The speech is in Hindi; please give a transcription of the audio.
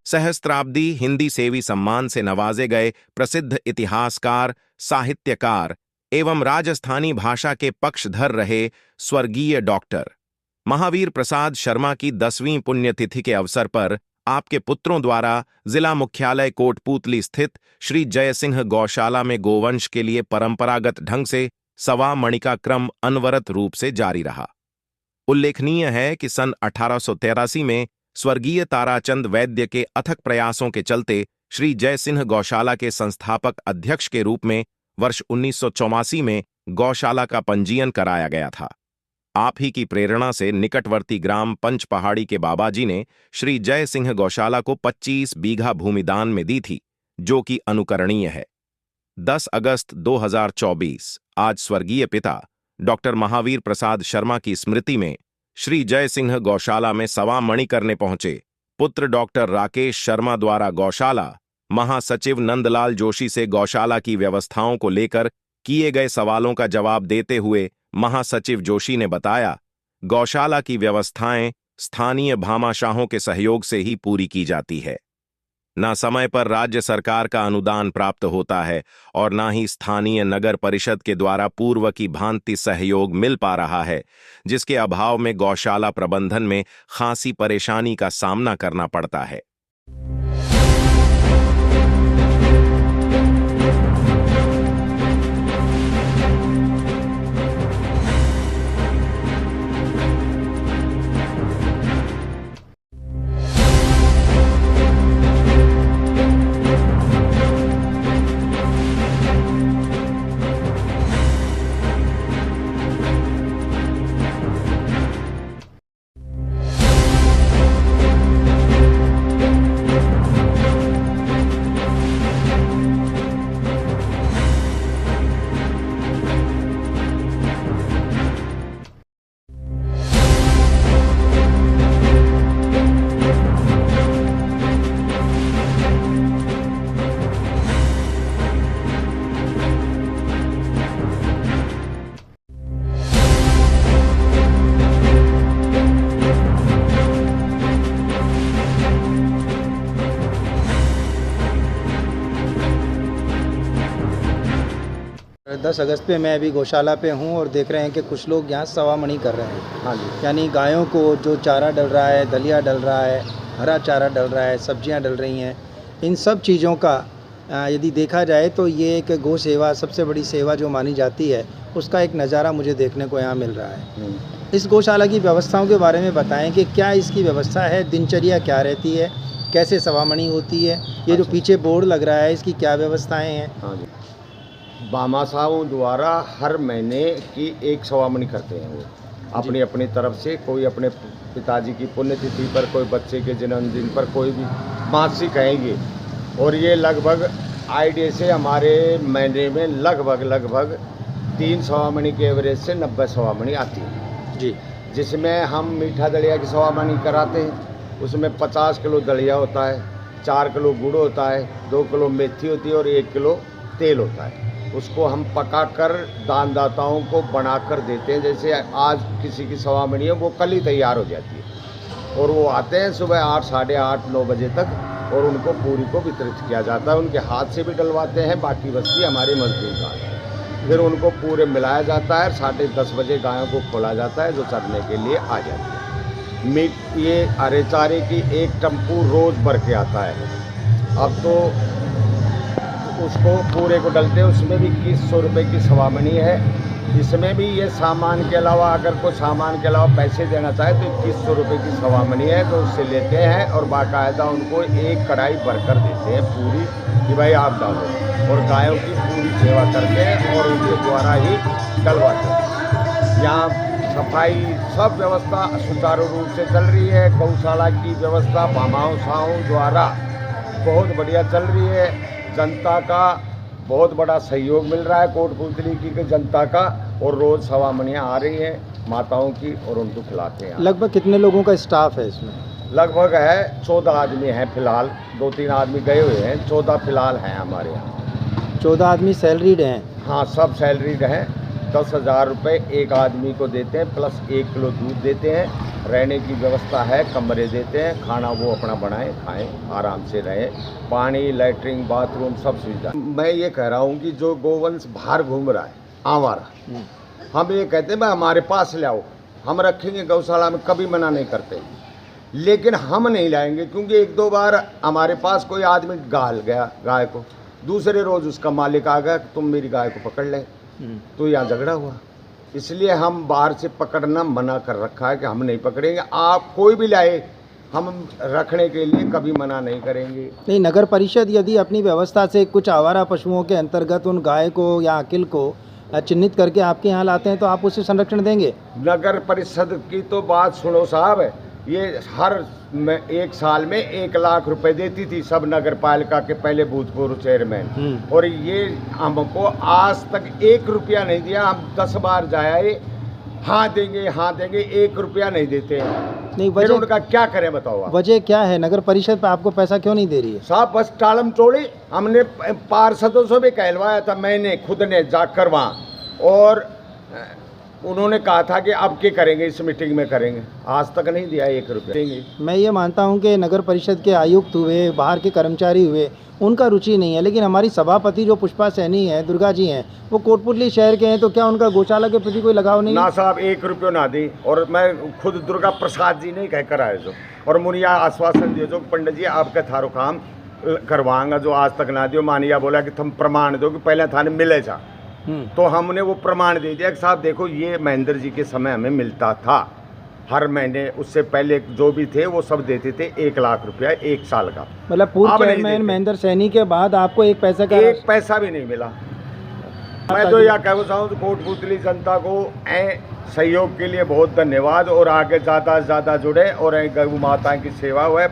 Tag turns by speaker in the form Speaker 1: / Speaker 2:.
Speaker 1: सहस्त्राब्दी हिंदी सेवी सम्मान से नवाजे गए प्रसिद्ध इतिहासकार, साहित्यकार एवं राजस्थानी भाषा के पक्षधर रहे स्वर्गीय डॉक्टर महावीर प्रसाद शर्मा की 10वीं पुण्यतिथि के अवसर पर आपके पुत्रों द्वारा जिला मुख्यालय कोटपूतली स्थित श्री जयसिंह गौशाला में गोवंश के लिए परंपरागत ढंग से सवा मणि का क्रम अनवरत रूप से जारी रहा। उल्लेखनीय है कि सन 1883 में स्वर्गीय ताराचंद वैद्य के अथक प्रयासों के चलते श्री जयसिंह गौशाला के संस्थापक अध्यक्ष के रूप में वर्ष 1984 में गौशाला का पंजीयन कराया गया था। आप ही की प्रेरणा से निकटवर्ती ग्राम पंचपहाड़ी के बाबाजी ने श्री जय सिंह गौशाला को 25 बीघा भूमि दान में दी थी, जो कि अनुकरणीय है। 10 अगस्त 2024 आज स्वर्गीय पिता डॉक्टर महावीर प्रसाद शर्मा की स्मृति में श्री जय सिंह गौशाला में सवा मणि करने पहुंचे पुत्र डॉक्टर राकेश शर्मा द्वारा गौशाला महासचिव नंदलाल जोशी से गौशाला की व्यवस्थाओं को लेकर किए गए सवालों का जवाब देते हुए महासचिव जोशी ने बताया, गौशाला की व्यवस्थाएं स्थानीय भामाशाहों के सहयोग से ही पूरी की जाती है। न समय पर राज्य सरकार का अनुदान प्राप्त होता है और न ही स्थानीय नगर परिषद के द्वारा पूर्व की भांति सहयोग मिल पा रहा है, जिसके अभाव में गौशाला प्रबंधन में खासी परेशानी का सामना करना पड़ता है।
Speaker 2: दस अगस्त पे मैं अभी गौशाला पे हूँ और देख रहे हैं कि कुछ लोग यहाँ सवा मणि कर रहे हैं।
Speaker 3: हाँ जी।
Speaker 2: यानी गायों को जो चारा डल रहा है, दलिया डल रहा है, हरा चारा डल रहा है, सब्जियाँ डल रही हैं, इन सब चीज़ों का यदि देखा जाए तो ये एक गौ सेवा सबसे बड़ी सेवा जो मानी जाती है, उसका एक नज़ारा मुझे देखने को यहाँ मिल रहा है। इस गौशाला की व्यवस्थाओं के बारे में बताएं कि क्या इसकी व्यवस्था है, दिनचर्या क्या रहती है, कैसे सवा मणि होती है, ये जो पीछे बोर्ड लग रहा है इसकी क्या व्यवस्थाएँ हैं?
Speaker 3: हाँ जी। भामाशाहों द्वारा हर महीने की एक सवा मणि करते हैं वो अपनी अपनी तरफ से। कोई अपने पिताजी की पुण्यतिथि पर, कोई बच्चे के जन्मदिन पर, कोई भी मासिक कहेंगे। और ये लगभग आइडिया से हमारे महीने में लगभग 3 सवा मणि के एवरेज से 90 सवा मणि आती है
Speaker 2: जी।
Speaker 3: जिसमें हम मीठा दलिया की सवा मणि कराते हैं। उसमें 50 किलो दलिया होता है, 4 किलो गुड़ होता है, 2 किलो मेथी होती है और 1 किलो तेल होता है। उसको हम पकाकर दानदाताओं को बनाकर देते हैं। जैसे आज किसी की सवा मणि है, वो कल ही तैयार हो जाती है और वो आते हैं सुबह 8, साढ़े 8, 9 बजे तक और उनको पूरी को वितरित किया जाता है। उनके हाथ से भी डलवाते हैं, बाकी बस्ती हमारे मजदूर का। फिर उनको पूरे मिलाया जाता है। 10:30 बजे गायों को खोला जाता है जो चरने के लिए आ जाती है। मीट ये हरे चारे की एक टम्पू रोज़ भर के आता है। अब तो उसको पूरे को डलते हैं, उसमें भी 2100 रुपये की सवा मणि है। इसमें भी ये सामान के अलावा अगर कोई सामान के अलावा पैसे देना चाहे तो 2100 रुपये की सवा मणि है, तो उससे लेते हैं और बाकायदा उनको एक कढ़ाई भरकर देते हैं पूरी कि भाई आप डालो, और गायों की पूरी सेवा करके और उनके द्वारा ही डलवाते हैं। यहाँ सफाई सब व्यवस्था सुचारू रूप से चल रही है। गौशाला की व्यवस्था भामाशाहों द्वारा बहुत बढ़िया चल रही है। जनता का बहुत बड़ा सहयोग मिल रहा है कोटपूतली की जनता का, और रोज़ सवा मणियाँ आ रही हैं माताओं की और उनको खिलाते हैं।
Speaker 2: लगभग कितने लोगों का स्टाफ है इसमें?
Speaker 3: लगभग है 14 आदमी हैं फिलहाल। 2-3 आदमी गए हुए हैं, 14 फिलहाल हैं हमारे यहाँ।
Speaker 2: 14 आदमी सैलरीड हैं?
Speaker 3: हाँ, सब सैलरीड हैं। 10,000 रुपये एक आदमी को देते हैं, प्लस 1 किलो दूध देते हैं, रहने की व्यवस्था है, कमरे देते हैं, खाना वो अपना बनाएं खाएं, आराम से रहें, पानी लैट्रिन बाथरूम सब सुविधा। मैं ये कह रहा हूँ कि जो गोवंश बाहर घूम रहा है आवारा, हम ये कहते हैं भाई हमारे पास ले आओ, हम रखेंगे गौशाला में, कभी मना नहीं करते, लेकिन हम नहीं लाएंगे क्योंकि 1-2 बार हमारे पास कोई आदमी गाल गया गाय को, दूसरे रोज़ उसका मालिक आ गया तुम मेरी गाय को पकड़ ले, तो यहाँ झगड़ा हुआ। इसलिए हम बाहर से पकड़ना मना कर रखा है कि हम नहीं पकड़ेंगे, आप कोई भी लाए हम रखने के लिए कभी मना नहीं करेंगे।
Speaker 2: नहीं, नगर परिषद यदि अपनी व्यवस्था से कुछ आवारा पशुओं के अंतर्गत उन गाय को या अकिल को चिन्हित करके आपके यहाँ लाते हैं तो आप उसे संरक्षण देंगे?
Speaker 3: नगर परिषद की तो बात सुनो साहब, ये हर 1 साल में 1 लाख रुपए देती थी सब नगर पालिका के पहले भूतपूर्व चेयरमैन, और ये हमको आज तक 1 रुपया नहीं दिया। हम 10 बार जाए, हाँ देंगे 1 रुपया नहीं देते।
Speaker 2: नहीं,
Speaker 3: फिर
Speaker 2: वजह
Speaker 3: उनका क्या करें बताओ आप?
Speaker 2: वजह क्या है? नगर परिषद पे आपको पैसा क्यों नहीं दे रही है?
Speaker 3: साहब बस टालम टोली, हमने पार्षदों से भी कहलवाया था, मैंने खुद ने जाकर वहाँ, और उन्होंने कहा था कि अब क्या करेंगे, इस मीटिंग में करेंगे, आज तक नहीं दिया 1 रुपया देंगे।
Speaker 2: मैं ये मानता हूँ कि नगर परिषद के आयुक्त हुए, बाहर के कर्मचारी हुए, उनका रुचि नहीं है, लेकिन हमारी सभापति जो पुष्पा सैनी है, दुर्गा जी हैं, वो कोटपुतली शहर के हैं, तो क्या उनका गौशाला के प्रति कोई लगाव नहीं?
Speaker 3: ना साहब 1 रुपया ना दी, और मैं खुद दुर्गा प्रसाद जी नहीं कहकर आए जो, और मुनिया आश्वासन दिए जो पंडित जी आपका थारो काम करवाऊंगा, जो आज तक ना दियो। मानिया बोला कि तुम प्रमाण दो कि पहले थाने मिले जा, तो हमने वो प्रमाण दे दिया कि साहब देखो ये महेंद्र जी के समय हमें मिलता था हर महीने, उससे पहले जो भी थे वो सब देते थे 1 लाख रुपया 1 साल का।
Speaker 2: मतलब पूर्व चेयरमैन महेंद्र सैनी के बाद आपको 1 पैसा का
Speaker 3: 1 पैसा भी नहीं मिला। मैं तो यह कहना चाहूँ तो कोटपुतली जनता को सहयोग के लिए बहुत धन्यवाद, और आगे ज़्यादा से ज़्यादा जुड़े और गौ माता की सेवा हुए।